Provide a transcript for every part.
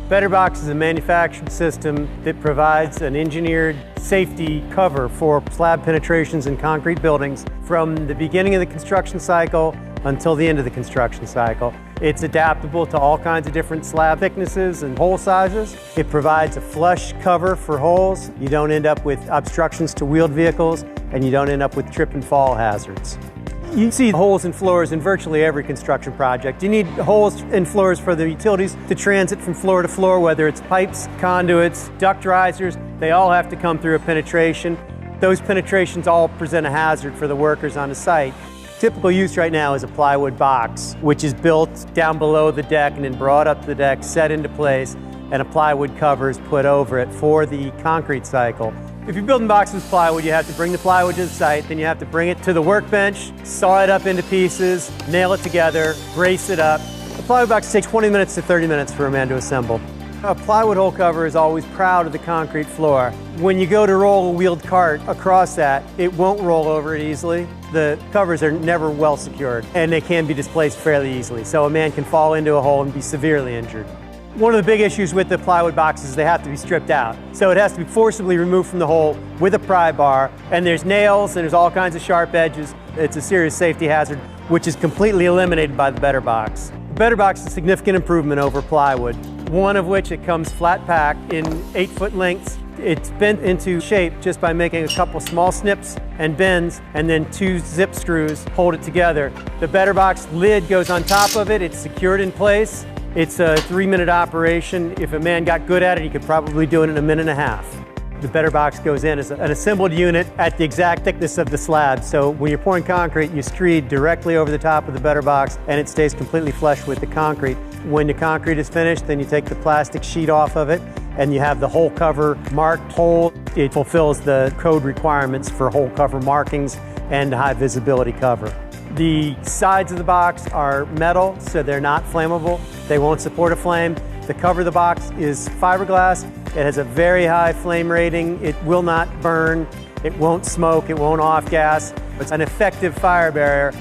BetterBox is a manufactured system that provides an engineered safety cover for slab penetrations in concrete buildings from the beginning of the construction cycle until the end of the construction cycle. It's adaptable to all kinds of different slab thicknesses and hole sizes. It provides a flush cover for holes. You don't end up with obstructions to wheeled vehicles, and you don't end up with trip and fall hazards. You see holes in floors in virtually every construction project. You need holes in floors for the utilities to transit from floor to floor, whether it's pipes, conduits, duct risers. They all have to come through a penetration. Those penetrations all present a hazard for the workers on the site. Typical use right now is a plywood box, which is built down below the deck and then brought up to the deck, set into place, and a plywood cover is put over it for the concrete cycle. If you're building boxes with plywood, you have to bring the plywood to the site, then you have to bring it to the workbench, saw it up into pieces, nail it together, brace it up. A plywood box takes 20 minutes to 30 minutes for a man to assemble. A plywood hole cover is always proud of the concrete floor. When you go to roll a wheeled cart across that, it won't roll over it easily. The covers are never well secured, and they can be displaced fairly easily, so a man can fall into a hole and be severely injured. One of the big issues with the plywood boxes is they have to be stripped out. So it has to be forcibly removed from the hole with a pry bar, and there's nails and there's all kinds of sharp edges. It's a serious safety hazard, which is completely eliminated by the BetterBox. The BetterBox is a significant improvement over plywood, one of which it comes flat packed in 8-foot lengths. It's bent into shape just by making a couple small snips and bends, and then 2 zip screws hold it together. The BetterBox lid goes on top of it. It's secured in place. It's a 3-minute operation. If a man got good at it, he could probably do it in a minute and a half. The BetterBox goes in as an assembled unit at the exact thickness of the slab. So when you're pouring concrete, you screed directly over the top of the BetterBox, and it stays completely flush with the concrete. When the concrete is finished, then you take the plastic sheet off of it, and you have the hole cover marked hole. It fulfills the code requirements for hole cover markings and high visibility cover. The sides of the box are metal, so they're not flammable. They won't support a flame. The cover of the box is fiberglass. It has a very high flame rating. It will not burn. It won't smoke. It won't off-gas. It's an effective fire barrier.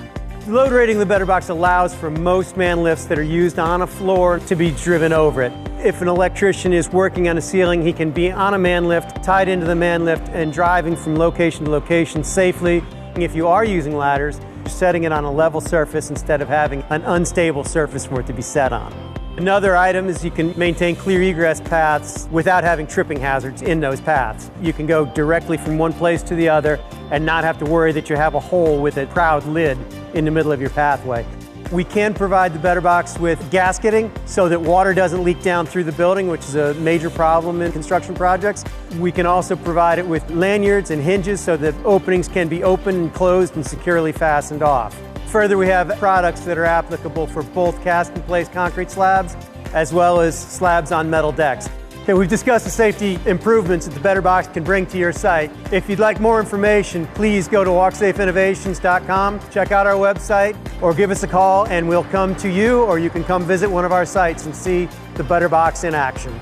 The load rating of the BetterBox allows for most man lifts that are used on a floor to be driven over it. If an electrician is working on a ceiling, he can be on a man lift, tied into the man lift, and driving from location to location safely. If you are using ladders, you're setting it on a level surface instead of having an unstable surface for it to be set on. Another item is you can maintain clear egress paths without having tripping hazards in those paths. You can go directly from one place to the other and not have to worry that you have a hole with a proud lid in the middle of your pathway. We can provide the BetterBox with gasketing so that water doesn't leak down through the building, which is a major problem in construction projects. We can also provide it with lanyards and hinges so that openings can be opened and closed and securely fastened off. Further, we have products that are applicable for both cast-in-place concrete slabs as well as slabs on metal decks. Okay, we've discussed the safety improvements that the BetterBox can bring to your site. If you'd like more information, please go to walksafeinnovations.com, check out our website, or give us a call and we'll come to you, or you can come visit one of our sites and see the BetterBox in action.